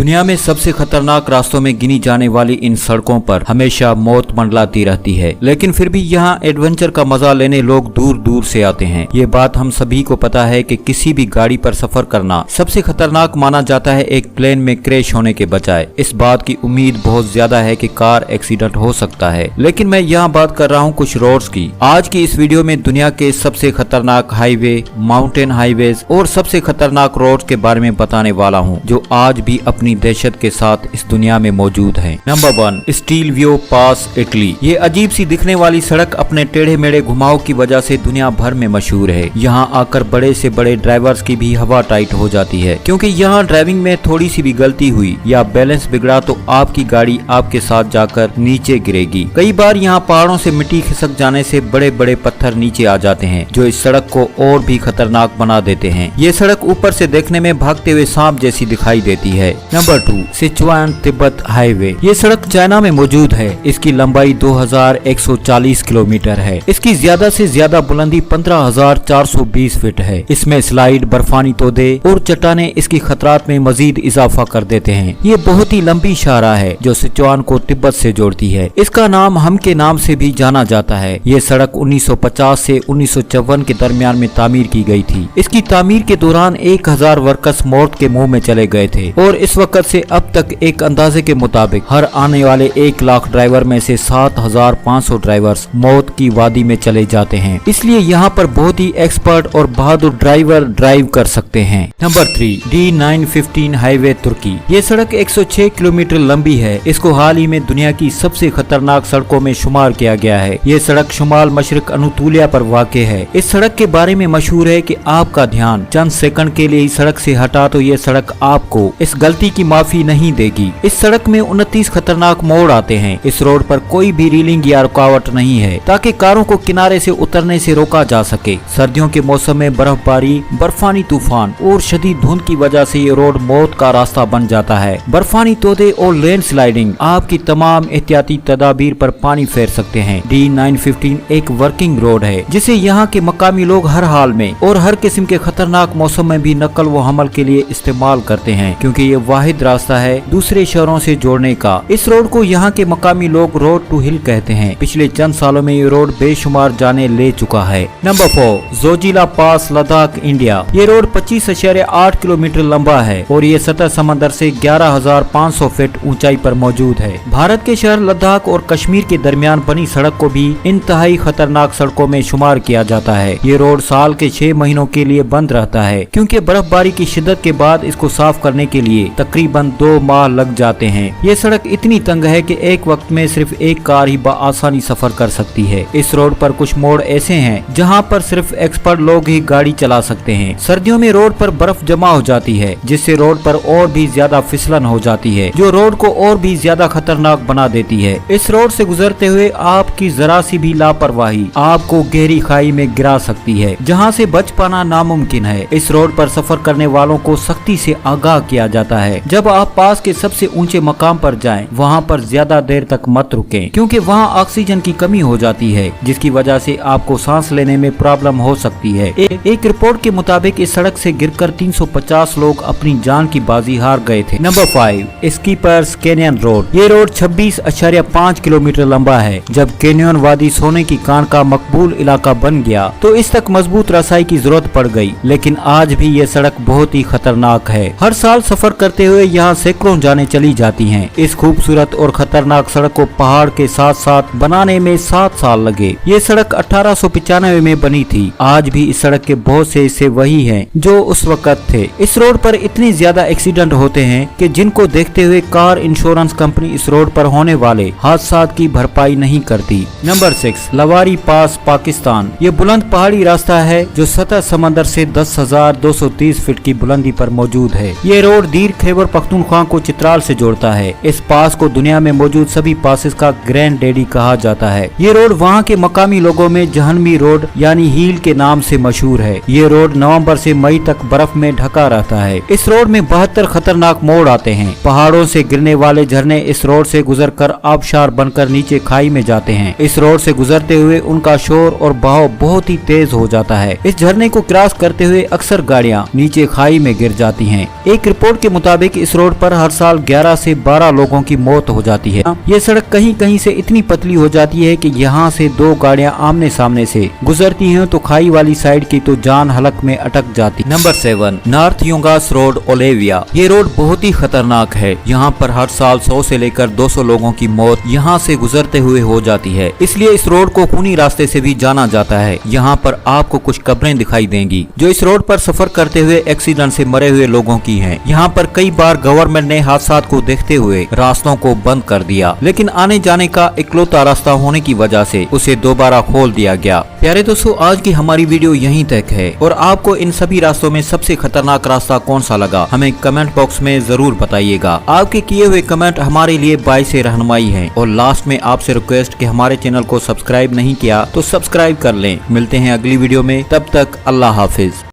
दुनिया में सबसे खतरनाक रास्तों में गिनी जाने वाली इन सड़कों पर हमेशा मौत मंडलाती रहती है, लेकिन फिर भी यहाँ एडवेंचर का मजा लेने लोग दूर दूर से आते हैं। ये बात हम सभी को पता है कि किसी भी गाड़ी पर सफर करना सबसे खतरनाक माना जाता है एक प्लेन में क्रैश होने के बजाय। इस बात की उम्मीद बहुत ज्यादा है कि कार एक्सीडेंट हो सकता है, लेकिन मैं यहाँ बात कर रहा हूँ कुछ रोड्स की। आज की इस वीडियो में दुनिया के सबसे खतरनाक हाईवे, माउंटेन हाईवेज और सबसे खतरनाक रोड्स के बारे में बताने वाला हूँ, जो आज भी अपनी दहशत के साथ इस दुनिया में मौजूद है। नंबर 1, स्टीलवियो पास, इटली। ये अजीब सी दिखने वाली सड़क अपने टेढ़े मेढ़े घुमाव की वजह से दुनिया भर में मशहूर है। यहाँ आकर बड़े से बड़े ड्राइवर्स की भी हवा टाइट हो जाती है, क्योंकि यहाँ ड्राइविंग में थोड़ी सी भी गलती हुई या बैलेंस बिगड़ा तो आपकी गाड़ी आपके साथ जाकर नीचे गिरेगी। कई बार यहाँ पहाड़ों से मिट्टी खिसक जाने से बड़े बड़े पत्थर नीचे आ जाते हैं, जो इस सड़क को और भी खतरनाक बना देते हैं। ये सड़क ऊपर से देखने में भागते हुए सांप जैसी दिखाई देती है। Number 2, Sichuan Tibet highway. ये सड़क चाइना में मौजूद है। इसकी लंबाई 2140 किलोमीटर है। इसकी ज्यादा से ज्यादा बुलंदी 15,420 फीट है। इसमें स्लाइड, बर्फानी तोदे और चट्टाने इसकी खतरात में मजीद इजाफा कर देते हैं। ये बहुत ही लंबी शाहराह है जो सिचुआन को तिब्बत से जोड़ती है। इसका नाम हम के नाम से भी जाना जाता है। ये सड़क 1950 से 1954 के दरमियान में तामीर की गई थी। इसकी तामीर के दौरान 1000 वर्कर्स मौत के मुंह में चले गए थे, और इस वक्त से अब तक एक अंदाजे के मुताबिक हर आने वाले 1 लाख ड्राइवर में से 7500 ड्राइवर्स मौत की वादी में चले जाते हैं। इसलिए यहाँ पर बहुत ही एक्सपर्ट और बहादुर ड्राइवर ड्राइव कर सकते हैं। नंबर 3, D915 हाईवे, तुर्की। ये सड़क 106 किलोमीटर लंबी है। इसको हाल ही में दुनिया की सबसे खतरनाक सड़कों में शुमार किया गया है। ये सड़क शुमाल मशरक अनातोलिया पर वाक़े है। इस सड़क के बारे में मशहूर है कि आपका ध्यान चंद सेकंड के लिए इस सड़क से हटा तो ये सड़क आपको इस गलती की माफी नहीं देगी। इस सड़क में 29 खतरनाक मोड़ आते हैं। इस रोड पर कोई भी रीलिंग या रुकावट नहीं है, ताकि कारों को किनारे से उतरने से रोका जा सके। सर्दियों के मौसम में बर्फबारी, बर्फानी तूफान और शदीद धुंध की वजह से ये रोड मौत का रास्ता बन जाता है। बर्फानी तोदे और लैंड स्लाइडिंग आपकी तमाम एहतियाती तदाबीर पर पानी फेर सकते हैं। D915 एक वर्किंग रोड है, जिसे यहाँ के मकामी लोग हर हाल में और हर किस्म के खतरनाक मौसम में भी नकल व हमल के लिए इस्तेमाल करते हैं, क्योंकि ये वाहिद रास्ता है दूसरे शहरों से जोड़ने का। इस रोड को यहाँ के मकामी लोग रोड टू हिल कहते हैं। पिछले चंद सालों में ये रोड बेशुमार जाने ले चुका है। नंबर 4, जोजिला पास, लद्दाख, इंडिया। ये रोड 25.8 किलोमीटर लंबा है और ये सतह समंदर से 11,500 फीट ऊंचाई पर मौजूद है। भारत के शहर लद्दाख और कश्मीर के दरमियान बनी सड़क को भी इंतहाई खतरनाक सड़कों में शुमार किया जाता है। ये रोड साल के 6 महीनों के लिए बंद रहता है, क्योंकि बर्फबारी की शिद्दत के बाद इसको साफ करने के लिए तकरीबन 2 माह लग जाते हैं। ये सड़क इतनी तंग है कि एक वक्त में सिर्फ एक कार ही बआसानी सफर कर सकती है। इस रोड पर कुछ मोड़ ऐसे हैं जहां पर सिर्फ एक्सपर्ट लोग ही गाड़ी चला सकते हैं। सर्दियों में रोड पर बर्फ जमा हो जाती है, जिससे रोड पर और भी ज्यादा फिसलन हो जाती है, जो रोड को और भी ज्यादा खतरनाक बना देती है। इस रोड से गुजरते हुए आपकी जरा सी भी लापरवाही आपको गहरी खाई में गिरा सकती है, जहां से बच पाना नामुमकिन है। इस रोड पर सफर करने वालों को सख्ती से आगाह किया जाता है, जब आप पास के सबसे ऊंचे मकाम पर जाएं, वहां पर ज्यादा देर तक मत रुकें, क्योंकि वहां ऑक्सीजन की कमी हो जाती है, जिसकी वजह से आपको सांस लेने में प्रॉब्लम हो सकती है। एक रिपोर्ट के मुताबिक इस सड़क से गिरकर 350 लोग अपनी जान की बाजी हार गए थे। Number 5, skippers canyon road. ये रोड 26.5 किलोमीटर लंबा है। जब कैनियन वादी सोने की कान का मकबूल इलाका बन गया तो इस तक मजबूत रसाई की जरूरत पड़ गई, लेकिन आज भी ये सड़क बहुत ही खतरनाक है। हर साल सफर करते हुए यहाँ सैकड़ों जानें चली जाती हैं। इस खूबसूरत और खतरनाक सड़क को पहाड़ के साथ साथ बनाने में 7 साल लगे। ये सड़क 1895 में बनी थी। आज भी इस सड़क के बहुत से हिस्से वही हैं जो उस वक्त थे। इस रोड पर इतने ज्यादा एक्सीडेंट होते हैं कि जिनको देखते हुए कार इंश्योरेंस कंपनी इस रोड पर होने वाले हादसात की भरपाई नहीं करती। नंबर 6, लवारी पास, पाकिस्तान। ये बुलंद पहाड़ी रास्ता है जो सतह समंदर से 10,230 फीट की बुलंदी पर मौजूद है। ये रोड दीर खैबर पख्तूनख्वा को चित्राल से जोड़ता है। इस पास को दुनिया में मौजूद सभी पासेस का ग्रैंड डैडी कहा जाता है। ये रोड वहाँ के मकामी लोगों में जहनमी रोड यानी हील के नाम से मशहूर है। ये रोड नवंबर से मई तक बर्फ में ढका रहता है। इस रोड में 72 खतरनाक मोड़ आते हैं। पहाड़ों से गिरने वाले झरने इस रोड से गुजरकर आबशार बनकर नीचे खाई में जाते हैं। इस रोड से गुजरते हुए उनका शोर और बहाव बहुत ही तेज हो जाता है। इस झरने को क्रॉस करते हुए अक्सर गाड़ियाँ नीचे खाई में गिर जाती हैं। एक रिपोर्ट के मुताबिक कि इस रोड पर हर साल 11 से 12 लोगों की मौत हो जाती है। ये सड़क कहीं कहीं से इतनी पतली हो जाती है कि यहाँ से दो गाड़ियाँ आमने सामने से गुजरती हैं तो खाई वाली साइड की तो जान हलक में अटक जाती। Number 7, North Yungas road, Bolivia. ये रोड बहुत ही खतरनाक है। यहाँ पर हर साल 100 से लेकर 200 लोगों की मौत यहाँ से गुजरते हुए हो जाती है। इसलिए इस रोड को खूनी रास्ते से भी जाना जाता है। यहाँ पर आपको कुछ कब्रें दिखाई देंगी जो इस रोड पर सफर करते हुए एक्सीडेंट से मरे हुए लोगों की हैं। यहाँ पर कई बार गवर्नमेंट ने हादसात को देखते हुए रास्तों को बंद कर दिया, लेकिन आने जाने का इकलौता रास्ता होने की वजह से उसे दोबारा खोल दिया गया। प्यारे दोस्तों, आज की हमारी वीडियो यहीं तक है और आपको इन सभी रास्तों में सबसे खतरनाक रास्ता कौन सा लगा हमें कमेंट बॉक्स में जरूर बताइएगा। आपके किए हुए कमेंट हमारे लिए बाइस रहनुमाई है। और लास्ट में आपसे रिक्वेस्ट कि हमारे चैनल को सब्सक्राइब नहीं किया तो सब्सक्राइब कर लें। मिलते हैं अगली वीडियो में, तब तक अल्लाह हाफिज।